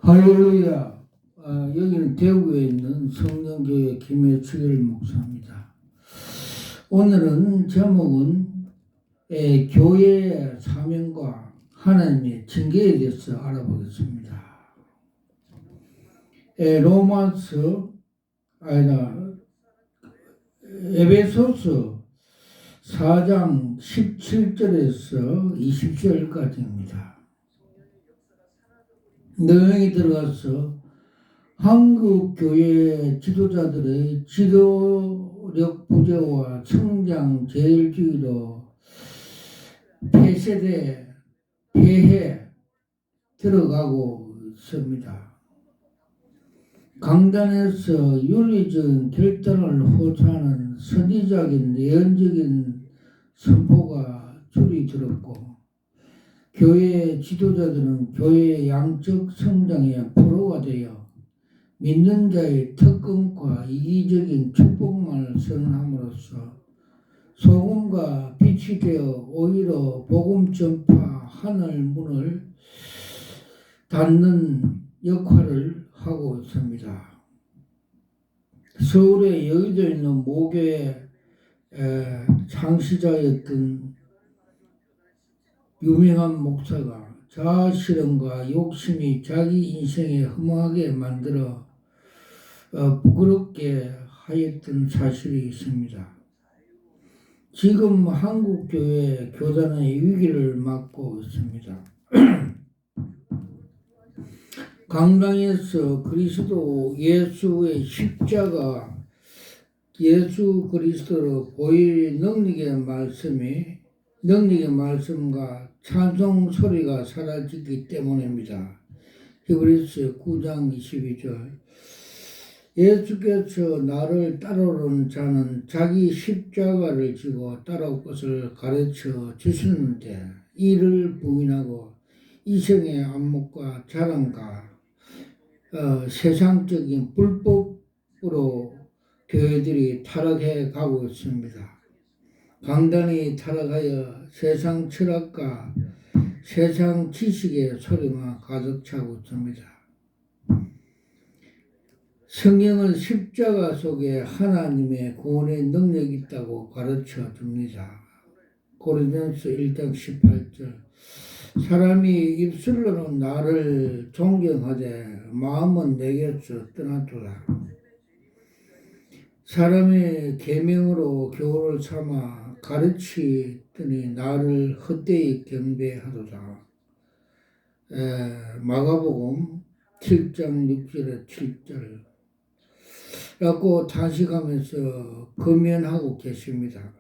할렐루야. 여기는 대구에 있는 성령교회 김혜철 목사입니다. 오늘은 제목은 교회의 사명과 하나님의 징계에 대해서 알아보겠습니다. 에베소서 4장 17절에서 20절까지입니다. 너희 들어가서 한국 교회 지도자들의 지도력 부재와 성장 제일주의로 폐해 들어가고 있습니다. 강단에서 윤리적인 결단을 호소하는 선지적인 예언적인 선포가 줄이들었고, 교회 지도자들은 교회의 양적 성장에 포로가 되어 믿는 자의 특권과 이기적인 축복만을 선언함으로써 소금과 빛이 되어 오히려 복음 전파 하늘 문을 닫는 역할을 하고 있습니다. 서울에 여의도에 있는 모교의 창시자였던 유명한 목사가 자아실현과 욕심이 자기 인생에 허무하게 만들어 부끄럽게 하였던 사실이 있습니다. 지금 한국교회 교단의 위기를 맞고 있습니다. 강당에서 그리스도 예수의 십자가 예수 그리스도로 보일 능력의 말씀과 찬송 소리가 사라지기 때문입니다. 히브리서 9장 22절. 예수께서 나를 따르는 자는 자기 십자가를 지고 따라올 것을 가르쳐 주시는데, 이를 부인하고 이성의 안목과 자랑과 세상적인 불법으로 교회들이 타락해 가고 있습니다. 강단이 타락하여 세상 철학과 세상 지식의 소리만 가득 차고 있습니다. 성경은 십자가 속에 하나님의 구원의 능력이 있다고 가르쳐 줍니다. 고린도전서 1장 18절. 사람이 입술로는 나를 존경하되 마음은 내게서 떠나도다. 사람의 계명으로 교훈을 삼아 가르치더니 나를 헛되이 경배하도다. 마가복음 7장 6절에 7절 라고 단식하면서 금연하고 계십니다.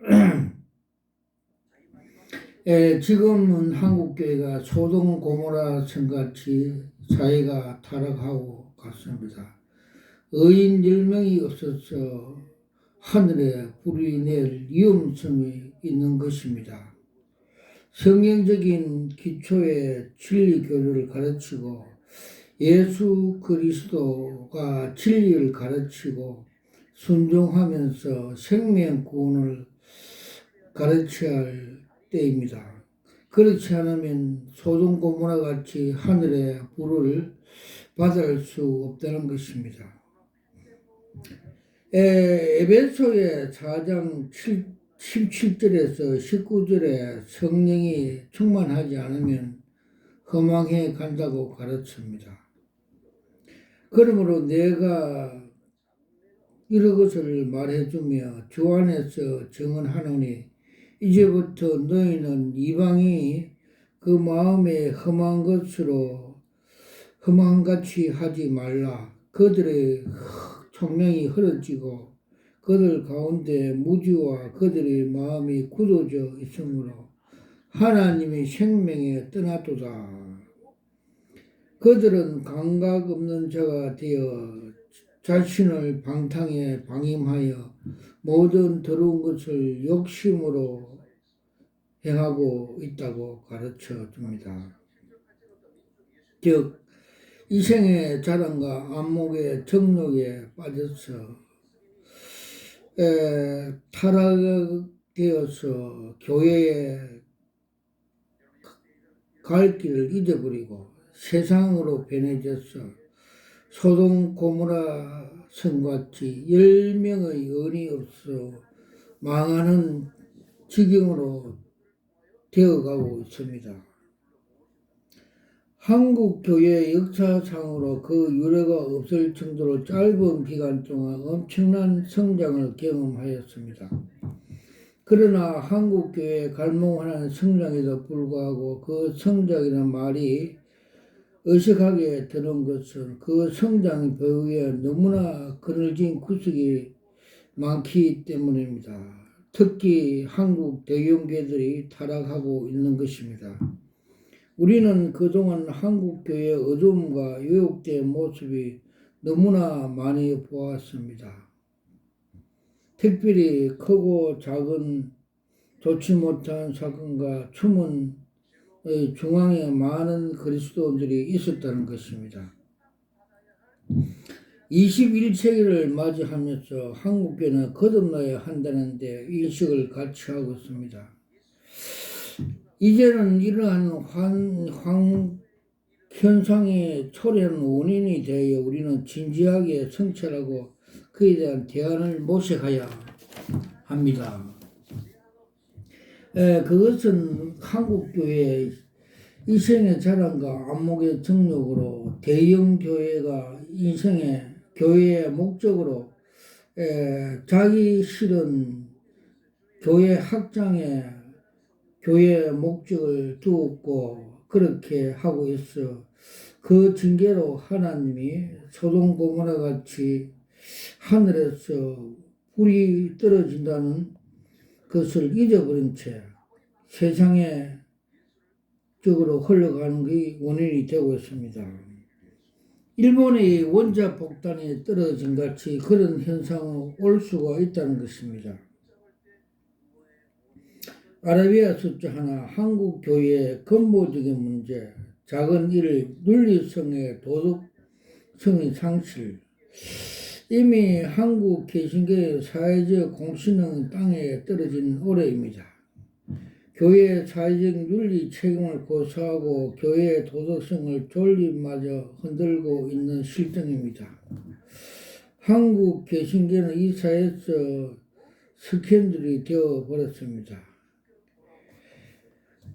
지금은 한국교회가 소돔 고모라 성같이 사회가 타락하고 갔습니다. 의인 10명이 없어서 하늘에 불이 낼 위험성이 있는 것입니다. 성경적인 기초의 진리 교리를 가르치고 예수 그리스도가 진리를 가르치고 순종하면서 생명 구원을 가르쳐야 할 때입니다. 그렇지 않으면 소돔 고모라 같이 하늘의 불을 받을 수 없다는 것입니다. 에베소의 4장 17절에서 19절에 성령이 충만하지 않으면 허망해 간다고 가르칩니다. 그러므로 내가 이런 것을 말해주며 주 안에서 증언하노니, 이제부터 너희는 이방이 그 마음에 험한 것같이 하지 말라. 그들의 총명이 흐려지고 그들 가운데 무지와 그들의 마음이 굳어져 있으므로 하나님의 생명에 떠나도다. 그들은 감각 없는 자가 되어 자신을 방탕에 방임하여 모든 더러운 것을 욕심으로 행하고 있다고 가르쳐 줍니다. 즉, 이생의 자랑과 안목의 정욕에 빠져서 타락되어서 교회에 갈 길을 잊어버리고 세상으로 변해져서 소돔 고모라 성같이 10명의 의인이 없어 망하는 지경으로 되어가고 있습니다. 한국 교회 역사상으로 그 유례가 없을 정도로 짧은 기간 동안 엄청난 성장을 경험하였습니다. 그러나 한국 교회에 갈망하는 성장에도 불구하고 그 성장이라는 말이 어색하게 드는 것은 그 성장 배후에 너무나 그늘진 구석이 많기 때문입니다. 특히 한국 대형교회들이 타락하고 있는 것입니다. 우리는 그동안 한국교회의 어두움과 왜곡된 모습이 너무나 많이 보았습니다. 특별히 크고 작은 좋지 못한 사건과 추문의 중앙에 많은 그리스도인들이 있었다는 것입니다. 21세기를 맞이하면서 한국교회는 거듭나야 한다는 데 인식을 같이 하고 있습니다. 이제는 이러한 현상의 초래한 원인에 대해 우리는 진지하게 성찰하고 그에 대한 대안을 모색해야 합니다. 그것은 한국교회의 인생의 자랑과 안목의 정욕으로 대형 교회가 인생의 교회의 목적으로 자기 실은 교회 확장에 교회의 목적을 두었고 그렇게 하고 있어 그 징계로 하나님이 소돔 고모라 같이 하늘에서 불이 떨어진다는 것을 잊어버린 채 세상의 쪽으로 흘러가는 게 원인이 되고 있습니다. 일본의 원자 폭탄이 떨어진 같이 그런 현상이 올 수가 있다는 것입니다. 아라비아 숫자 하나 한국 교회의 근본적인 문제, 작은 일, 윤리성의 도덕성의 상실. 이미 한국 개신교의 사회적 공신은 땅에 떨어진 오래입니다. 교회의 사회적 윤리 책임을 고사하고 교회의 도덕성을 존립마저 흔들고 있는 실정입니다. 한국 개신교는 이 사회에서 스캔들이 되어버렸습니다.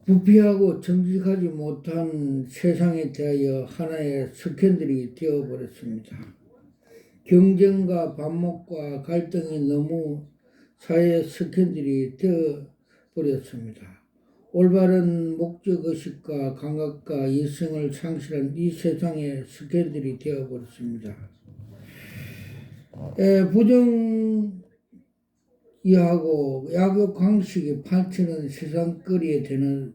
부패하고 정직하지 못한 세상에 대하여 하나의 스캔들이 되어버렸습니다. 경쟁과 반목과 갈등이 너무 사회 스캔들이 되어버렸습니다. 올바른 목적의식과 감각과 이성을 상실한 이 세상의 스캔들이 되어버렸습니다. 부정이하고 약욕 광식이 판치는 세상거리에 되는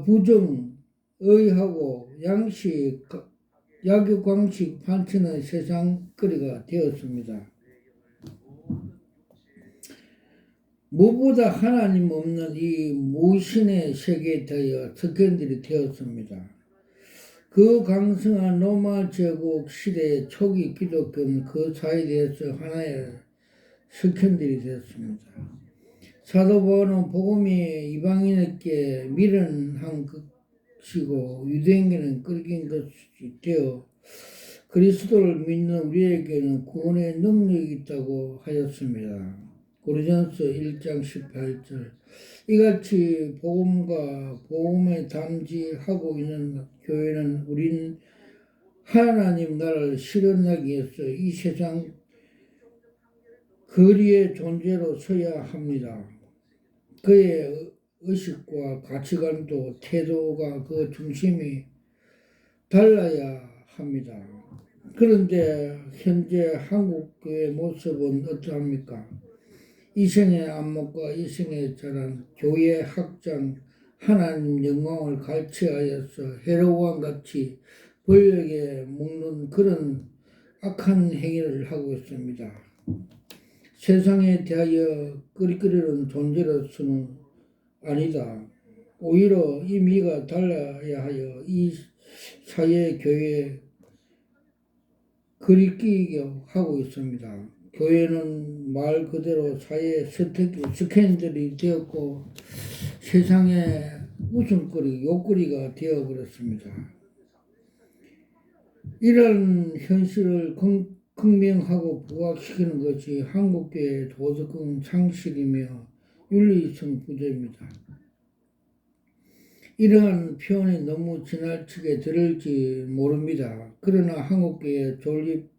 부정의하고 약욕 광식 판치는 세상거리가 되었습니다. 무엇보다 하나님 없는 이 무신의 세계에 대하여 스캔들이 되었습니다. 그 강성한 로마 제국 시대의 초기 기독교는 그 사회에 대해서 하나의 스캔들이 되었습니다. 사도 바울은 복음이 이방인에게 미련한 것이고 유대인에게는 끊긴 것이 되어 그리스도를 믿는 우리에게는 구원의 능력이 있다고 하였습니다. 고린도전서 1장 18절. 이같이 복음과 복음에 담지하고 있는 교회는 우린 하나님 나라를 실현하기 위해서 이 세상 거리의 존재로 서야 합니다. 그의 의식과 가치관도 태도가 그 중심이 달라야 합니다. 그런데 현재 한국교회의 모습은 어떠합니까? 이생의 안목과 이생의 자랑, 교회 확장, 하나님 영광을 갈취하여서 헤로와 같이 권력에 묶는 그런 악한 행위를 하고 있습니다. 세상에 대하여 끄리끄리는 존재로서는 아니다. 오히려 의미가 달라야 하여 이 사회 교회에 그리끼게 하고 있습니다. 교회는 말 그대로 사회의 스캔들이 되었고 세상의 웃음거리, 욕거리가 되어버렸습니다. 이런 현실을 극명하고 부각시키는 것이 한국교회의 도덕적 상식이며 윤리성 부재입니다. 이러한 표현이 너무 지나치게 들을지 모릅니다. 그러나 한국교회의 존립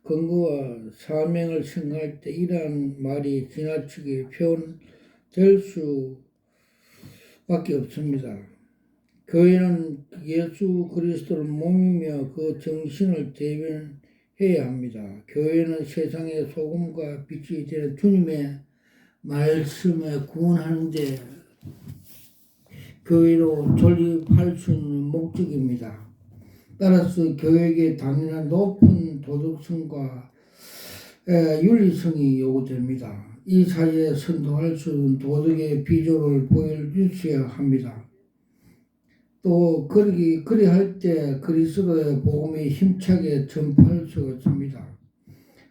근거와 사명을 생각할 때 이러한 말이 지나치게 표현될 수밖에 없습니다. 교회는 예수 그리스도를 몸이며 그 정신을 대변해야 합니다. 교회는 세상의 소금과 빛이 되는 주님의 말씀에 구원하는 데 교회로 존립할 수 있는 목적입니다. 따라서 교회에게 당연한 높은 도덕성과 윤리성이 요구됩니다. 이 사회에 선도할 수 있는 도덕의 비주얼을 보여주셔야 합니다. 또 그리할 때 그리스도의 복음이 힘차게 전파할 수가 있습니다.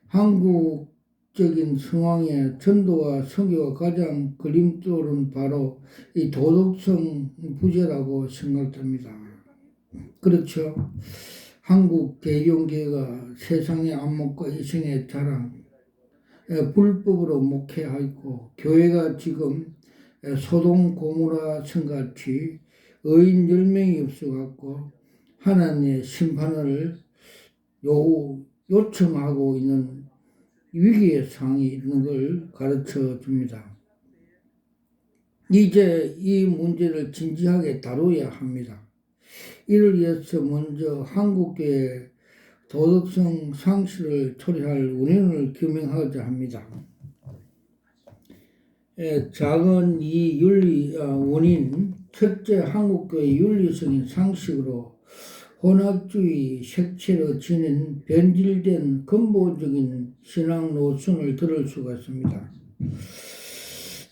한국적인 상황의 전도와 선교가 가장 걸림돌은 바로 이 도덕성 부재라고 생각됩니다. 그렇죠. 한국 대종교회가 세상의 안목과 이성의 자랑, 불법으로 목회하고 교회가 지금 소돔 고모라 성같이 의인 10명이 없어갖고 하나님의 심판을 요청하고 있는 위기의 상황이 있는 걸 가르쳐 줍니다. 이제 이 문제를 진지하게 다뤄야 합니다. 이를 위해서 먼저 한국교회의 도덕성 상실을 처리할 원인을 규명하고자 합니다. 작은 이 원인, 첫째, 한국교회의 윤리성인 상식으로 혼합주의 색채로 지닌 변질된 근본적인 신앙 노선을 들을 수가 있습니다.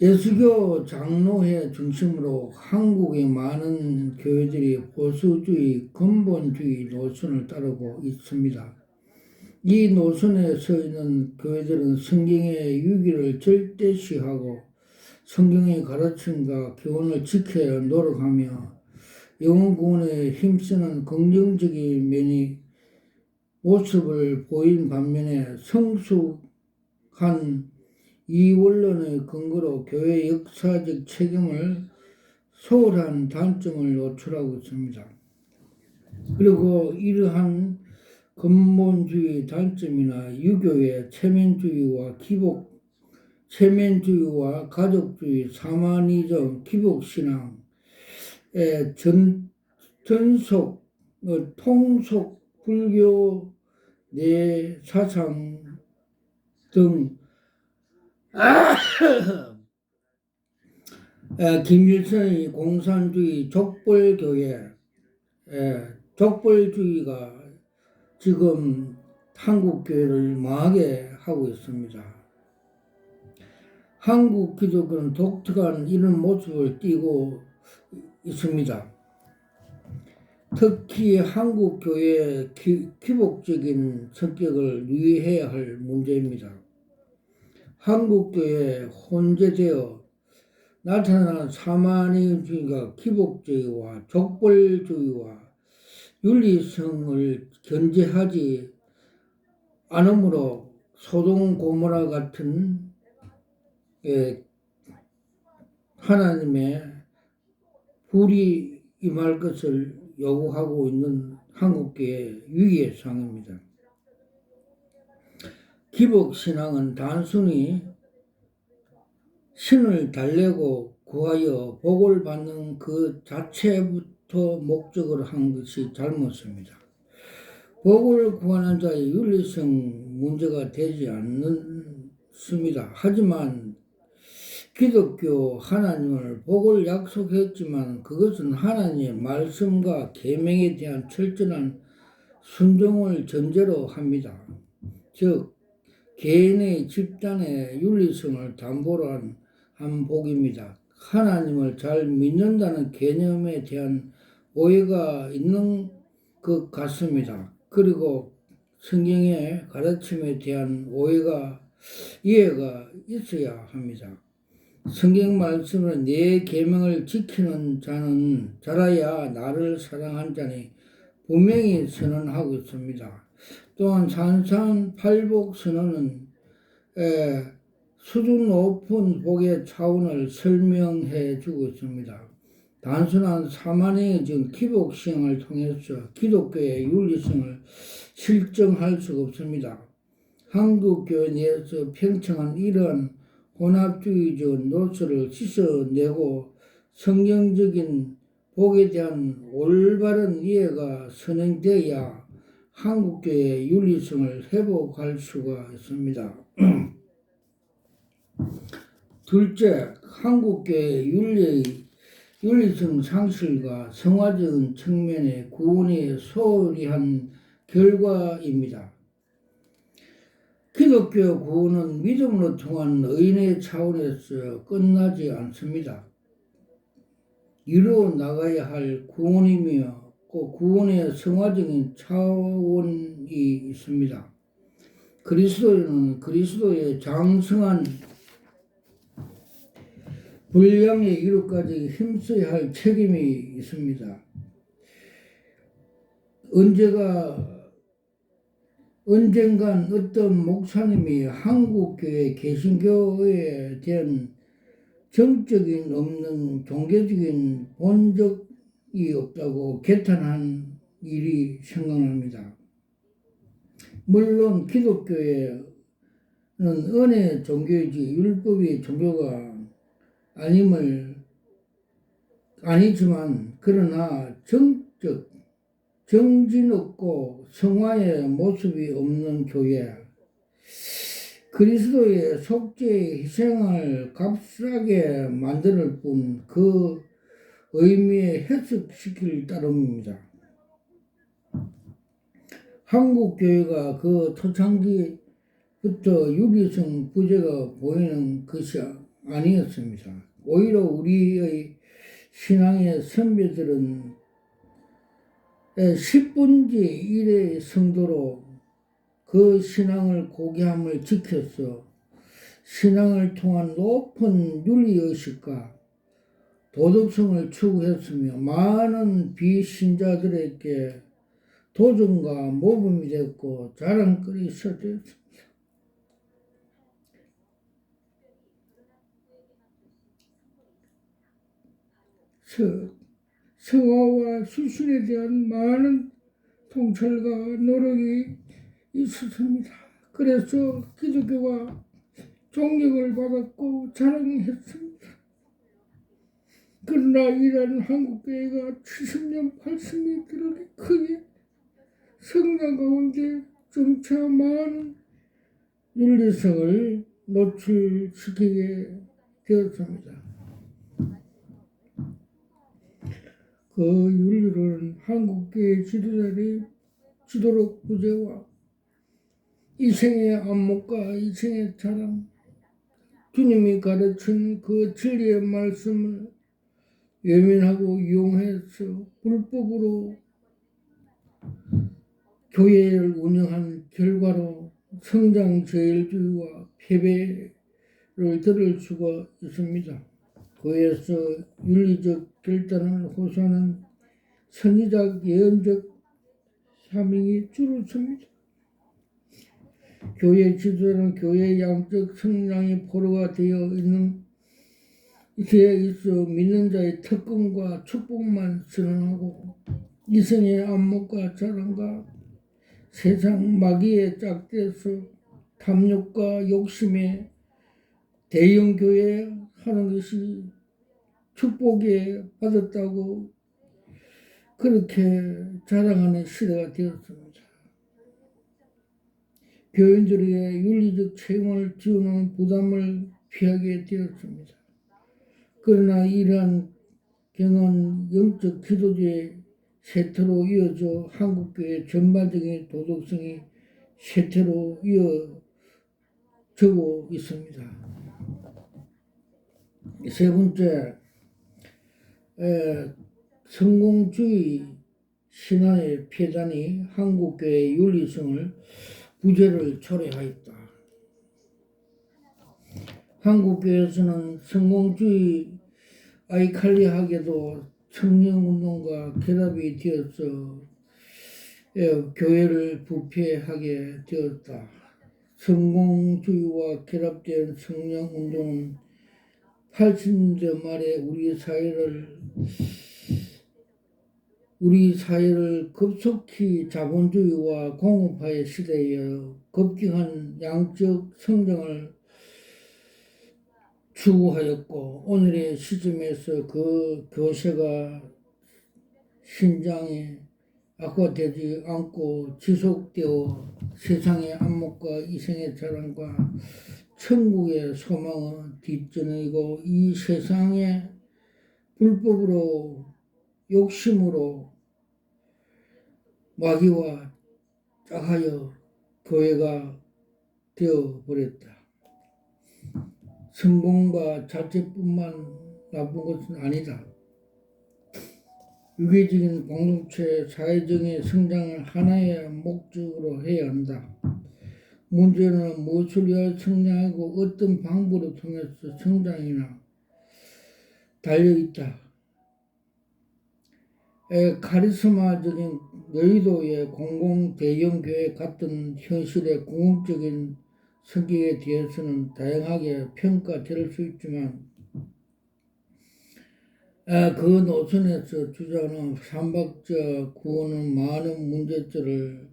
예수교 장로회 중심으로 한국의 많은 교회들이 보수주의, 근본주의 노선을 따르고 있습니다. 이 노선에 서 있는 교회들은 성경의 유기를 절대시하고 성경의 가르침과 교훈을 지켜야 노력하며 영혼 구원에 힘쓰는 긍정적인 모습을 보인 반면에 성숙한 이 원론의 근거로 교회의 역사적 책임을 소홀한 단점을 노출하고 있습니다. 그리고 이러한 근본주의 단점이나 유교의 체면주의와 가족주의, 사마니즘, 기복신앙, 전속, 통속, 불교, 내사상 등 김일성의 공산주의, 족벌주의가 지금 한국교회를 망하게 하고 있습니다. 한국 기독교는 독특한 이런 모습을 띠고 있습니다. 특히 한국교회의 기복적인 성격을 유의해야 할 문제입니다. 한국교회에 혼재되어 나타나는 사마니즘주의가 기복주의와 족벌주의와 윤리성을 견제하지 않으므로 소돔 고모라 같은 하나님의 불이 임할 것을 요구하고 있는 한국교회의 위기의 상황입니다. 기복신앙은 단순히 신을 달래고 구하여 복을 받는 그 자체부터 목적으로 한 것이 잘못입니다. 복을 구하는 자의 윤리성 문제가 되지 않습니다. 하지만 기독교 하나님을 복을 약속했지만 그것은 하나님의 말씀과 계명에 대한 철저한 순종을 전제로 합니다. 즉 개인의 집단의 윤리성을 담보로 한 복입니다. 하나님을 잘 믿는다는 개념에 대한 오해가 있는 것 같습니다. 그리고 성경의 가르침에 대한 이해가 있어야 합니다. 성경 말씀은 내 계명을 지키는 자는 자라야 나를 사랑한 자니 분명히 선언하고 있습니다. 또한 산상팔복 선언은 수준 높은 복의 차원을 설명해 주고 있습니다. 단순한 사마니즘 기복시행을 통해서 기독교의 윤리성을 실증할 수가 없습니다. 한국교회 내에서 팽창한 이러한 혼합주의적 노선을 씻어내고 성경적인 복에 대한 올바른 이해가 선행되어야 한국교회의 윤리성을 회복할 수가 있습니다. 둘째, 한국교회의 윤리성 상실과 성화적인 측면의 구원이 소홀히 한 결과입니다. 기독교 구원은 믿음으로 통한 의인의 차원에서 끝나지 않습니다. 이루어 나가야 할 구원이며 그 구원의 성화적인 차원이 있습니다. 그리스도인은 그리스도의 장성한 분량에 이루기까지 힘써야 할 책임이 있습니다. 언젠간 어떤 목사님이 한국교회 개신교에 대한 정적인 없는 종교적인 본적이 없다고 개탄한 일이 생각납니다. 물론 기독교회는 은혜 종교이지 율법이 종교가 아니지만 그러나 정진 없고 성화의 모습이 없는 교회, 그리스도의 속죄의 희생을 값싸게 만들 뿐 그 의미에 해석시킬 따름입니다. 한국교회가 그 초창기부터 윤리성 부재가 보이는 것이 아니었습니다. 오히려 우리의 신앙의 선배들은 10분지 1의 성도로 그 신앙을 고귀함을 지켜서 신앙을 통한 높은 윤리의식과 도덕성을 추구했으며 많은 비신자들에게 도전과 모범이 됐고 자랑거리 되었습니다. 성화와 수순에 대한 많은 통찰과 노력이 있었습니다. 그래서 기독교가 존경을 받았고 자랑했습니다. 그러나 이러한 한국교회가 70년, 80년들을 크게 성장 가운데 점차 많은 윤리성을 노출시키게 되었습니다. 그 윤리로는 한국교회 지도력 부재와 이생의 안목과 이생의 자랑, 주님이 가르친 그 진리의 말씀을 외면하고 이용해서 불법으로 교회를 운영한 결과로 성장제일주의와 패배를 들을 수가 있습니다. 교회에서 윤리적 결단을 호소하는 선지적 예언적 사명이 줄었습니다. 교회 지도자는 교회의 양적 성장의 포로가 되어 있어 믿는 자의 특권과 축복만 선언하고 이성의 안목과 자랑과 세상 마귀의 짝대서 탐욕과 욕심에 대형교회 하는 것이 축복에 받았다고 그렇게 자랑하는 시대가 되었습니다. 교인들에게 윤리적 책임을 지우는 부담을 피하게 되었습니다. 그러나 이러한 경은 영적 기도의 쇠퇴로 이어져 한국교회 전반적인 도덕성이 쇠퇴로 이어지고 있습니다. 세 번째, 성공주의 신화의 폐단이 한국교회의 윤리성을 부재를 초래하였다. 한국교회에서는 성공주의 아이칼리하게도 청년운동과 결합이 되어서 교회를 부패하게 되었다. 성공주의와 결합된 성령운동은 80년대 말에 우리 사회를 급속히 자본주의와 공업화의 시대에 급격한 양적 성장을 추구하였고, 오늘의 시점에서 그 교세가 신장에 악화되지 않고 지속되어 세상의 안목과 이생의 자랑과 천국의 소망은 뒷전이고, 이 세상의 불법으로 욕심으로 마귀와 짝하여 교회가 되어버렸다. 성공과 자체뿐만 나쁜 것은 아니다. 유기적인 공동체, 사회적인 성장을 하나의 목적으로 해야 한다. 문제는 무엇을 위하여 성장하고 어떤 방법으로 통해서 성장이나 달려있다. 카리스마적인 여의도의 공공 대형교회 같은 현실의 궁극적인 성격에 대해서는 다양하게 평가될 수 있지만, 그 노선에서 주장하는 삼박자 구원은 많은 문제점을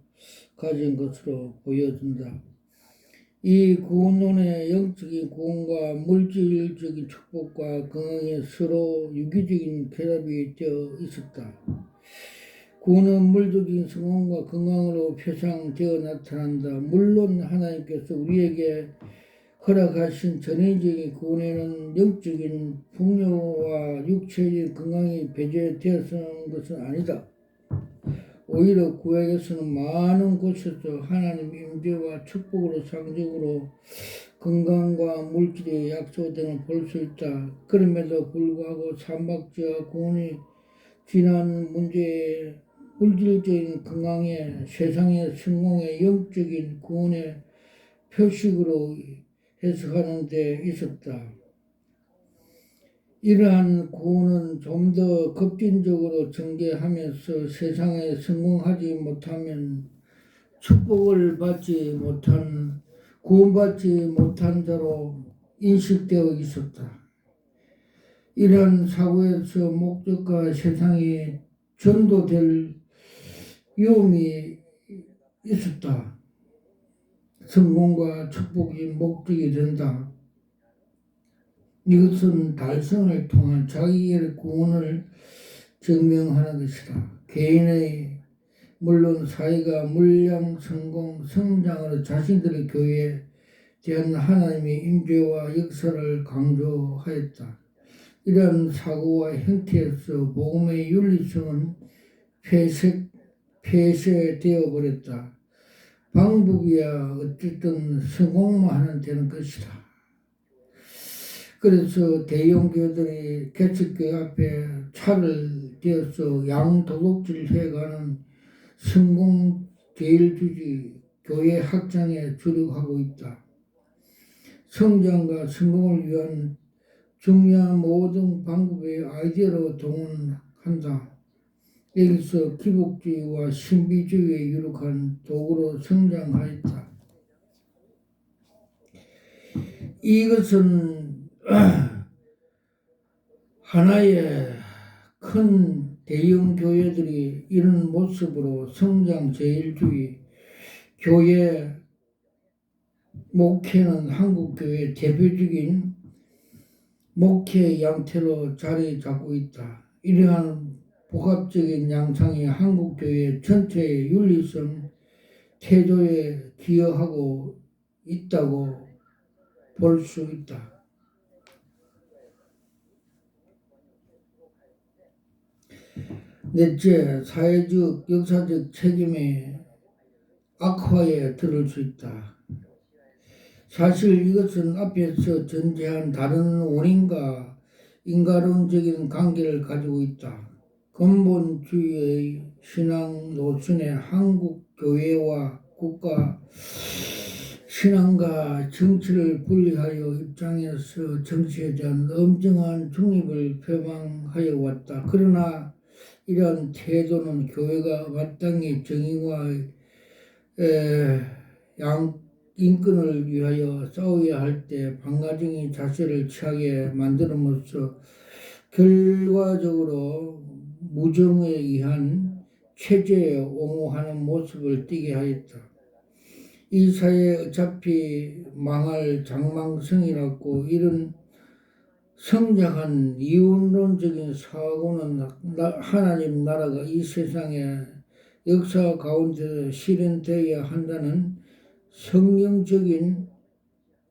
가진 것으로 보여진다. 이 구원론의 영적인 구원과 물질적인 축복과 건강에 서로 유기적인 결합이 되어 있었다. 구원은 물질적인 성공과 건강으로 표상되어 나타난다. 물론 하나님께서 우리에게 허락하신 전인적인 구원에는 영적인 풍요와 육체적인 건강이 배제되어서는 것은 아니다. 오히려 구약에서는 많은 곳에서 하나님 임재와 축복으로 상징으로 건강과 물질의 약속 등을 볼 수 있다. 그럼에도 불구하고 삼박자와 구원이 지난 문제의 물질적인 건강의 세상의 성공의 영적인 구원의 표식으로 해석하는 데 있었다. 이러한 구원은 좀 더 급진적으로 전개하면서 세상에 성공하지 못하면 축복을 받지 못한, 구원받지 못한 자로 인식되어 있었다. 이러한 사고에서 목적과 세상이 전도될 위험이 있었다. 성공과 축복이 목적이 된다. 이것은 달성을 통한 자기의 구원을 증명하는 것이다. 개인의 물론 사회가 물량, 성공, 성장으로 자신들의 교회에 대한 하나님의 임재와 역사를 강조하였다. 이러한 사고와 형태에서 복음의 윤리성은 폐쇄되어 버렸다. 방법이야 어쨌든 성공만 하면 되는 것이다. 그래서 대형교회들이 개척교회 앞에 차를 대어서 양도둑질 해가는 성공 제일주의 교회 확장에 주력하고 있다. 성장과 성공을 위한 중요한 모든 방법의 아이디어로 동원한다. 여기서 기복주의와 신비주의에 유력한 도구로 성장하였다. 이것은 하나의 큰 대형 교회들이 이런 모습으로 성장 제일주의 교회 목회는 한국교회의 대표적인 목회 양태로 자리 잡고 있다. 이러한 복합적인 양상이 한국교회 전체의 윤리성 태도에 기여하고 있다고 볼 수 있다. 넷째, 사회적, 역사적 책임의 악화에 들을 수 있다. 사실 이것은 앞에서 전제한 다른 원인과 인과론적인 관계를 가지고 있다. 근본주의의 신앙 노선의 한국 교회와 국가 신앙과 정치를 분리하여 입장에서 정치에 대한 엄정한 중립을 표방하여 왔다. 그러나 이러한 태도는 교회가 마땅히 정의와 인권을 위하여 싸워야 할 때 반가정의 자세를 취하게 만들므로써 결과적으로 무정에 의한 체제에 옹호하는 모습을 띠게 하였다. 이 사회 어차피 망할 장망성이라고 이런 성장한 이원론적인 사고는 하나님 나라가 이 세상에 역사 가운데 실현되어야 한다는 성경적인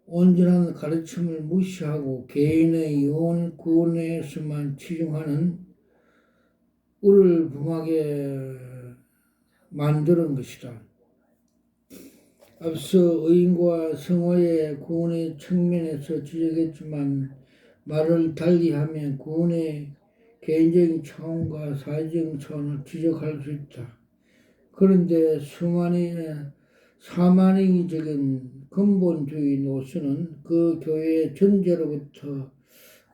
온전한 가르침을 무시하고 개인의 영혼 구원에서만 치중하는 우를 범하게 만드는 것이다. 앞서 의인과 성화의 구원의 측면에서 지적했지만 말을 달리하면 구원의 개인적인 차원과 사회적인 차원을 지적할 수 있다. 그런데 사마니적인 근본주의 노선은 그 교회의 전제로부터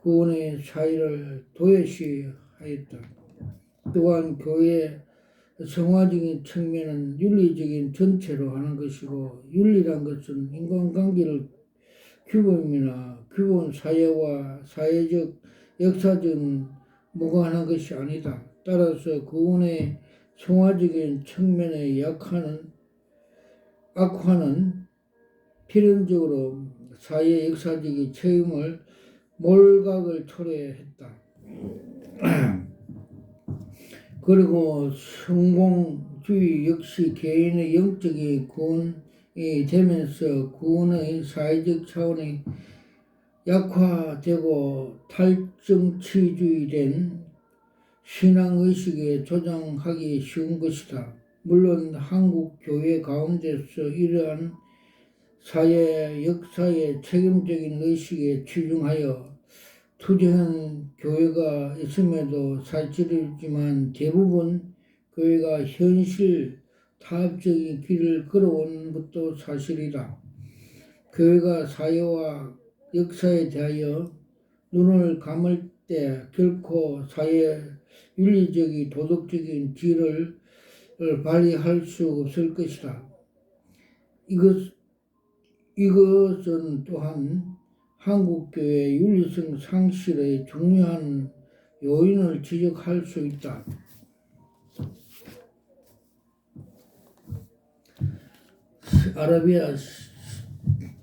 구원의 사의를 도외시하였다. 또한 교회의 성화적인 측면은 윤리적인 전체로 하는 것이고, 윤리란 것은 인간관계를 규범 사회와 사회적 역사적 무관한 것이 아니다. 따라서 구원의 성화적인 측면의 악화는 필연적으로 사회 역사적인 체험을 몰각을 초래했다. 그리고 성공주의 역시 개인의 영적인 구원이 되면서 구원의 사회적 차원이 약화되고 탈정치주의된 신앙의식에 조장하기 쉬운 것이다. 물론 한국 교회 가운데서 이러한 사회 역사의 책임적인 의식에 치중하여 투쟁한 교회가 있음에도 사실이지만 대부분 교회가 현실 타협적인 길을 걸어온 것도 사실이다. 교회가 사회와 역사에 대하여 눈을 감을 때 결코 사회 윤리적인 도덕적인 지혜를 발휘할 수 없을 것이다. 이것은 또한 한국교회의 윤리성 상실의 중요한 요인을 지적할 수 있다. 아라비아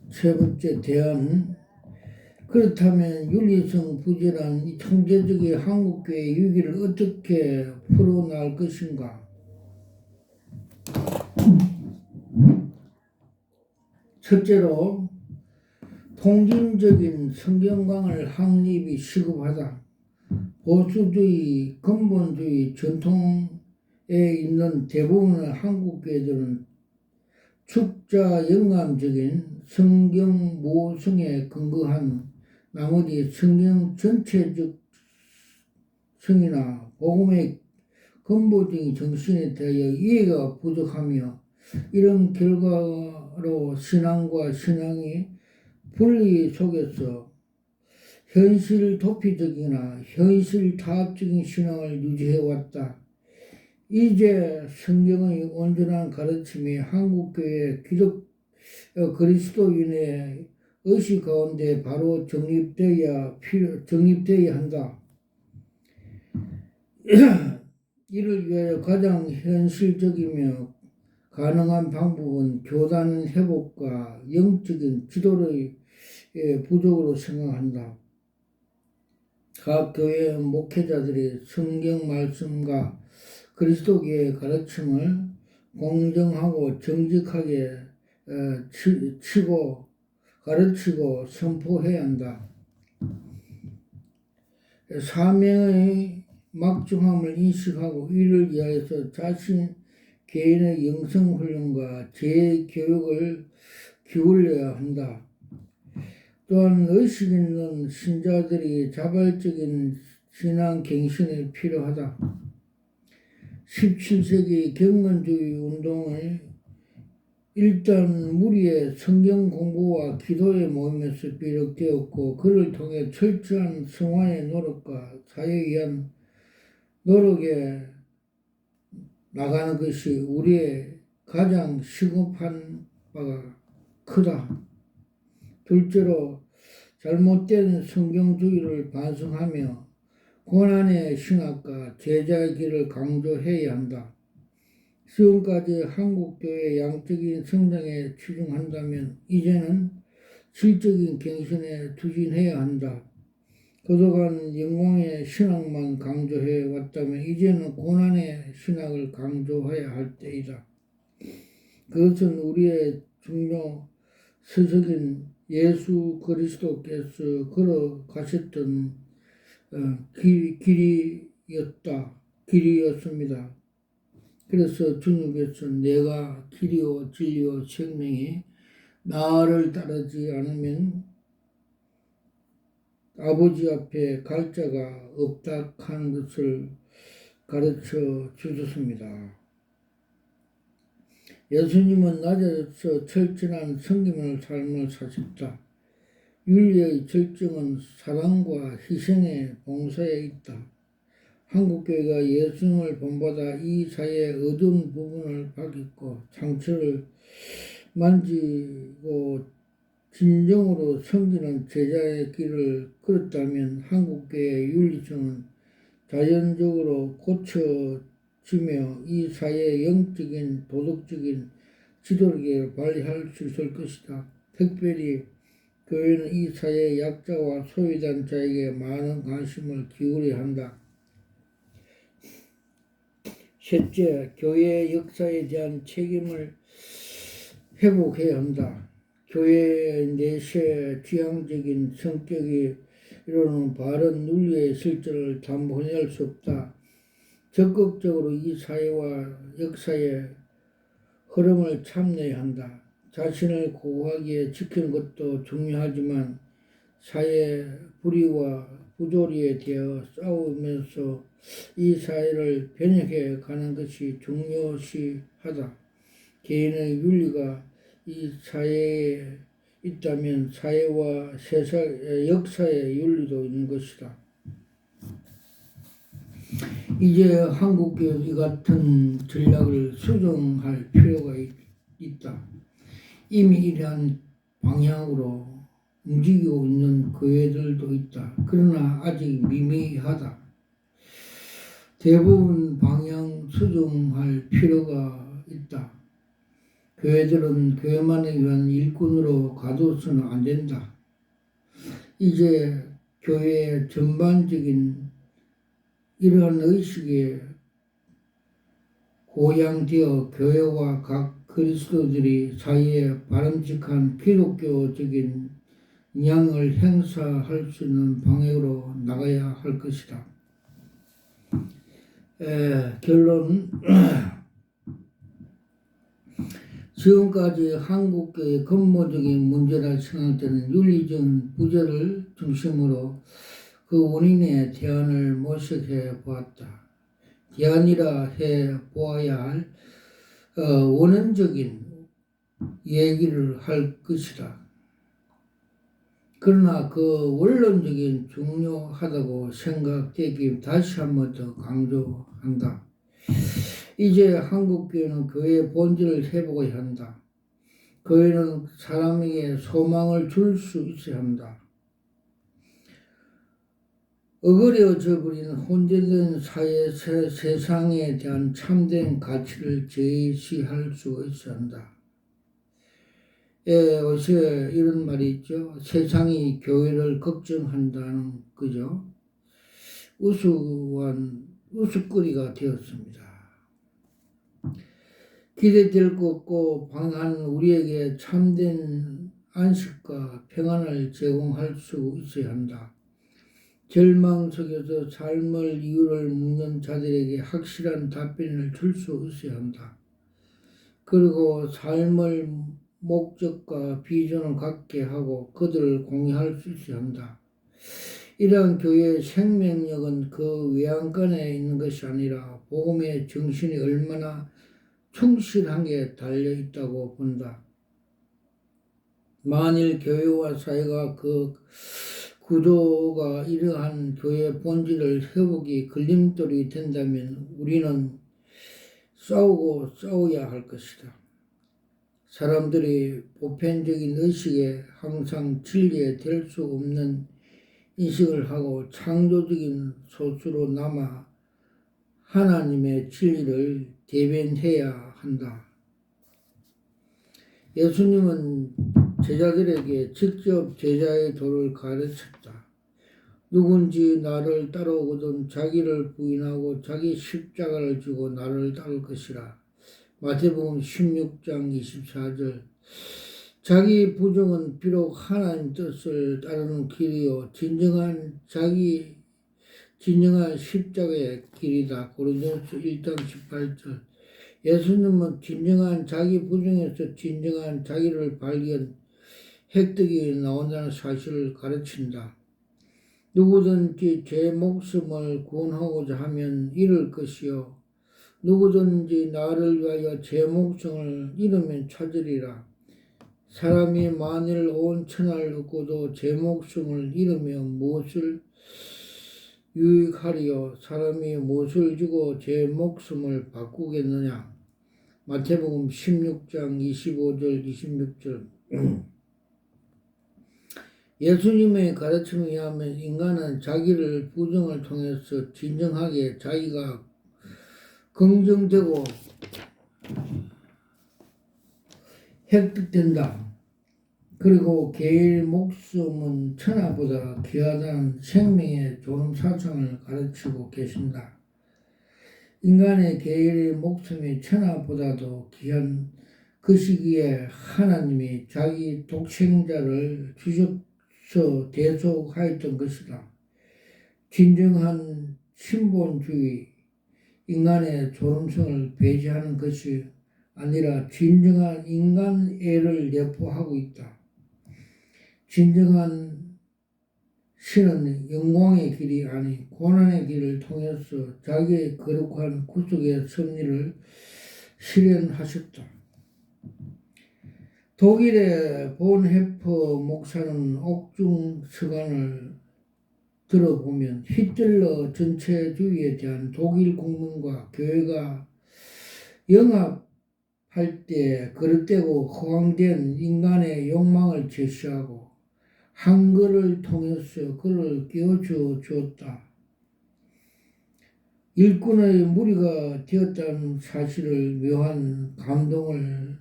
세 번째 대안. 그렇다면 윤리성 부재란 이 통제적인 한국교회의 위기를 어떻게 풀어나갈 것인가? 첫째로 통진적인 성경강을 확립이 시급하다. 보수주의, 근본주의 전통에 있는 대부분의 한국교회들은 축자 영감적인 성경 모성에 근거한 나머지 성경 전체적 성이나 복음의 근본적인 정신에 대하여 이해가 부족하며 이런 결과로 신앙과 신앙이 분리 속에서 현실 도피적이나 현실 타협적인 신앙을 유지해왔다. 이제 성경의 온전한 가르침이 한국교회 그리스도인의 의식 가운데 바로 정립되어야 한다. 이를 위하여 가장 현실적이며 가능한 방법은 교단 회복과 영적인 지도의 부족으로 생각한다. 각 교회 목회자들이 성경 말씀과 그리스도교의 가르침을 공정하고 정직하게 가르치고 선포해야 한다. 사명의 막중함을 인식하고 이를 위하여서 자신 개인의 영성훈련과 재교육을 기울여야 한다. 또한 의식 있는 신자들이 자발적인 신앙 갱신이 필요하다. 17세기 경건주의 운동을 일단 무리의 성경 공부와 기도의 모임에서 비롯되었고 그를 통해 철저한 성화의 노력과 사회에 의한 노력에 나가는 것이 우리의 가장 시급한 바가 크다. 둘째로 잘못된 성경주의를 반성하며 고난의 신학과 제자의 길을 강조해야 한다. 지금까지 한국교회의 양적인 성장에 치중한다면 이제는 질적인 갱신에 투진해야 한다. 그동안 영광의 신학만 강조해 왔다면 이제는 고난의 신학을 강조해야 할 때이다. 그것은 우리의 중요 서적인 예수 그리스도께서 걸어가셨던 길이었습니다. 그래서 주님께서 내가 길이요 진리요 생명이 나를 따르지 않으면 아버지 앞에 갈 자가 없다 하는 것을 가르쳐 주셨습니다. 예수님은 낮에서 철저한 섬김의 삶을 사셨다. 윤리의 절정은 사랑과 희생의 봉사에 있다. 한국교회가 예수님을 본받아 이 사회의 어두운 부분을 밝히고 상처를 만지고 진정으로 섬기는 제자의 길을 걸었다면 한국교회의 윤리성은 자연적으로 고쳐지며 이 사회의 영적인 도덕적인 지도력을 발휘할 수 있을 것이다. 특별히 교회는 이 사회의 약자와 소외된 자에게 많은 관심을 기울여야 한다. 셋째, 교회의 역사에 대한 책임을 회복해야 한다. 교회의 내세 지향적인 성격이 이루는 바른 윤리의 실질을 담보할 수 없다. 적극적으로 이 사회와 역사의 흐름을 참여해야 한다. 자신을 고하게 지키는 것도 중요하지만 사회 불의와 부조리에 대해 싸우면서 이 사회를 변혁해 가는 것이 중요시하다. 개인의 윤리가 이 사회에 있다면 사회와 역사의 윤리도 있는 것이다. 이제 한국교회 이 같은 전략을 수정할 필요가 있다. 이미 이러한 방향으로 움직이고 있는 교회들도 있다. 그러나 아직 미미하다. 대부분 방향 수정할 필요가 있다. 교회들은 교회만을 위한 일꾼으로 가둬서는 안 된다. 이제 교회의 전반적인 이러한 의식에 고양되어 교회와 각 그리스도들이 사이에 바람직한 기독교적인 영향을 행사할 수 있는 방향으로 나가야 할 것이다. 결론 지금까지 한국교회의 근본적인 문제라 생각되는 윤리적 부재를 중심으로 그 원인의 대안을 모색해 보았다. 대안이라 해 보아야 할 원론적인 얘기를 할 것이다. 그러나 그 원론적인 중요하다고 생각되기 다시 한 번 더 강조한다. 이제 한국교회는 교회의 본질을 회복해야 한다. 교회는 사람에게 소망을 줄 수 있어야 한다. 어그려져 버린 혼재된 세상에 대한 참된 가치를 제시할 수 있어야 한다. 요새 이런 말이 있죠. 세상이 교회를 걱정한다는 그죠? 우스거리가 되었습니다. 기대될 것 없고 방한 우리에게 참된 안식과 평안을 제공할 수 있어야 한다. 절망 속에서 삶의 이유를 묻는 자들에게 확실한 답변을 줄 수 있어야 한다. 그리고 삶의 목적과 비전을 갖게 하고 그들을 공유할 수 있어야 한다. 이러한 교회의 생명력은 그 외양간에 있는 것이 아니라 복음의 정신이 얼마나 충실한 게 달려있다고 본다. 만일 교회와 사회가 그 구조가 이러한 교회의 본질을 회복이 걸림돌이 된다면 우리는 싸우고 싸워야 할 것이다. 사람들이 보편적인 의식에 항상 진리에 될 수 없는 인식을 하고 창조적인 소수로 남아 하나님의 진리를 대변해야 한다. 예수님은 제자들에게 직접 제자의 도를 가르쳤다. 누군지 나를 따라오거든 자기를 부인하고 자기 십자가를 지고 나를 따를 것이라. 마태복음 16장 24절. 자기 부정은 비록 하나님 뜻을 따르는 길이요 진정한 십자가의 길이다. 고린도서 1장 18절. 예수님은 진정한 자기 부정에서 진정한 자기를 획득이 나온다는 사실을 가르친다. 누구든지 제 목숨을 구원하고자 하면 잃을 것이요 누구든지 나를 위하여 제 목숨을 잃으면 찾으리라. 사람이 만일 온 천하를 얻고도 제 목숨을 잃으면 무엇을 유익하리요? 사람이 무엇을 주고 제 목숨을 바꾸겠느냐? 마태복음 16장 25절 26절. 예수님의 가르침에 의하면 인간은 자기를 부정을 통해서 진정하게 자기가 긍정되고 획득된다. 그리고 개의 목숨은 천하보다 귀하다는 생명의 존엄 사상을 가르치고 계신다. 인간의 개의 목숨이 천하보다도 귀한 그 시기에 하나님이 자기 독생자를 주셔서 대속하였던 것이다. 진정한 신본주의, 인간의 존엄성을 배제하는 것이 아니라 진정한 인간애를 내포하고 있다. 진정한 신은 영광의 길이 아니 고난의 길을 통해서 자기의 거룩한 구속의 섭리를 실현하셨다. 독일의 본헤퍼 목사는 옥중 서간을 들어보면 히틀러 전체주의에 대한 독일 국민과 교회가 영합할 때 그릇되고 허황된 인간의 욕망을 제시하고 한글을 통해서 그를 깨워줘 주었다. 일꾼의 무리가 되었다는 사실을 묘한 감동을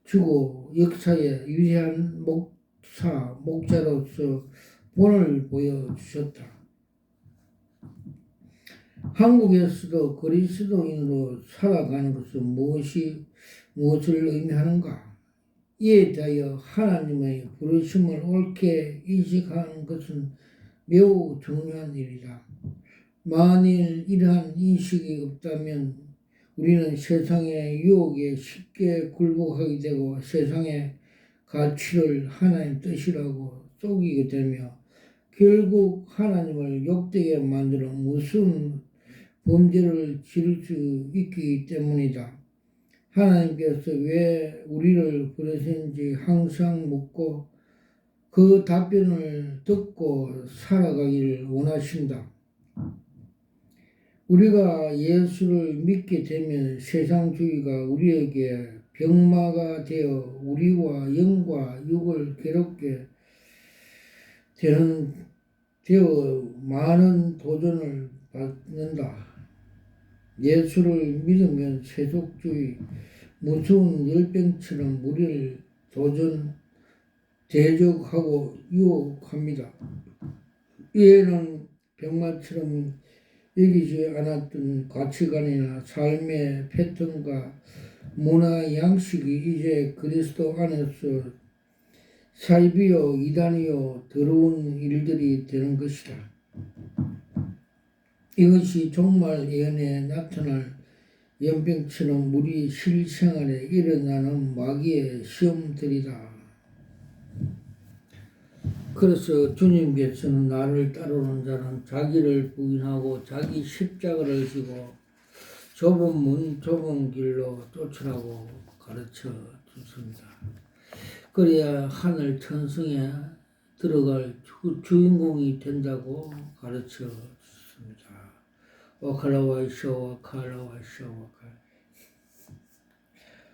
주고 역사의 위대한 목자로서 본을 보여주셨다. 한국에서도 그리스도인으로 살아가는 것은 무엇을 의미하는가? 이에 대하여 하나님의 부르심을 옳게 인식하는 것은 매우 중요한 일이다. 만일 이러한 인식이 없다면 우리는 세상의 유혹에 쉽게 굴복하게 되고 세상의 가치를 하나님 뜻이라고 속이게 되며 결국 하나님을 욕되게 만들어 무슨 범죄를 지을 수 있기 때문이다. 하나님께서 왜 우리를 부르셨는지 항상 묻고 그 답변을 듣고 살아가기를 원하신다. 우리가 예수를 믿게 되면 세상주의가 우리에게 병마가 되어 우리와 영과 육을 괴롭게 되어 많은 도전을 받는다. 예수를 믿으면 세속주의 무서운 열병처럼 우리를 대적하고 유혹합니다. 이에는 병마처럼 여기지 않았던 가치관이나 삶의 패턴과 문화 양식이 이제 그리스도 안에서 사이비요 이단이요 더러운 일들이 되는 것이다. 이것이 종말 예언에 나타날 연병처럼 우리 실생활에 일어나는 마귀의 시험들이다. 그래서 주님께서는 나를 따르는 자는 자기를 부인하고 자기 십자가를 지고 좁은 문 좁은 길로 쫓으라고 가르쳐 주십니다. 그래야 하늘 천성에 들어갈 주인공이 된다고 가르쳐 주십니다. 와칼라와이쇼 와칼라와이쇼 와칼.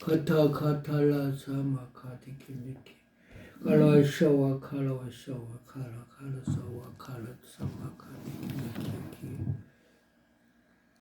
카타 카탈라 사마카 디키미키 칼라와 샤와 칼라와 샤와 칼라 칼라 사와 칼라 사마카 디키미키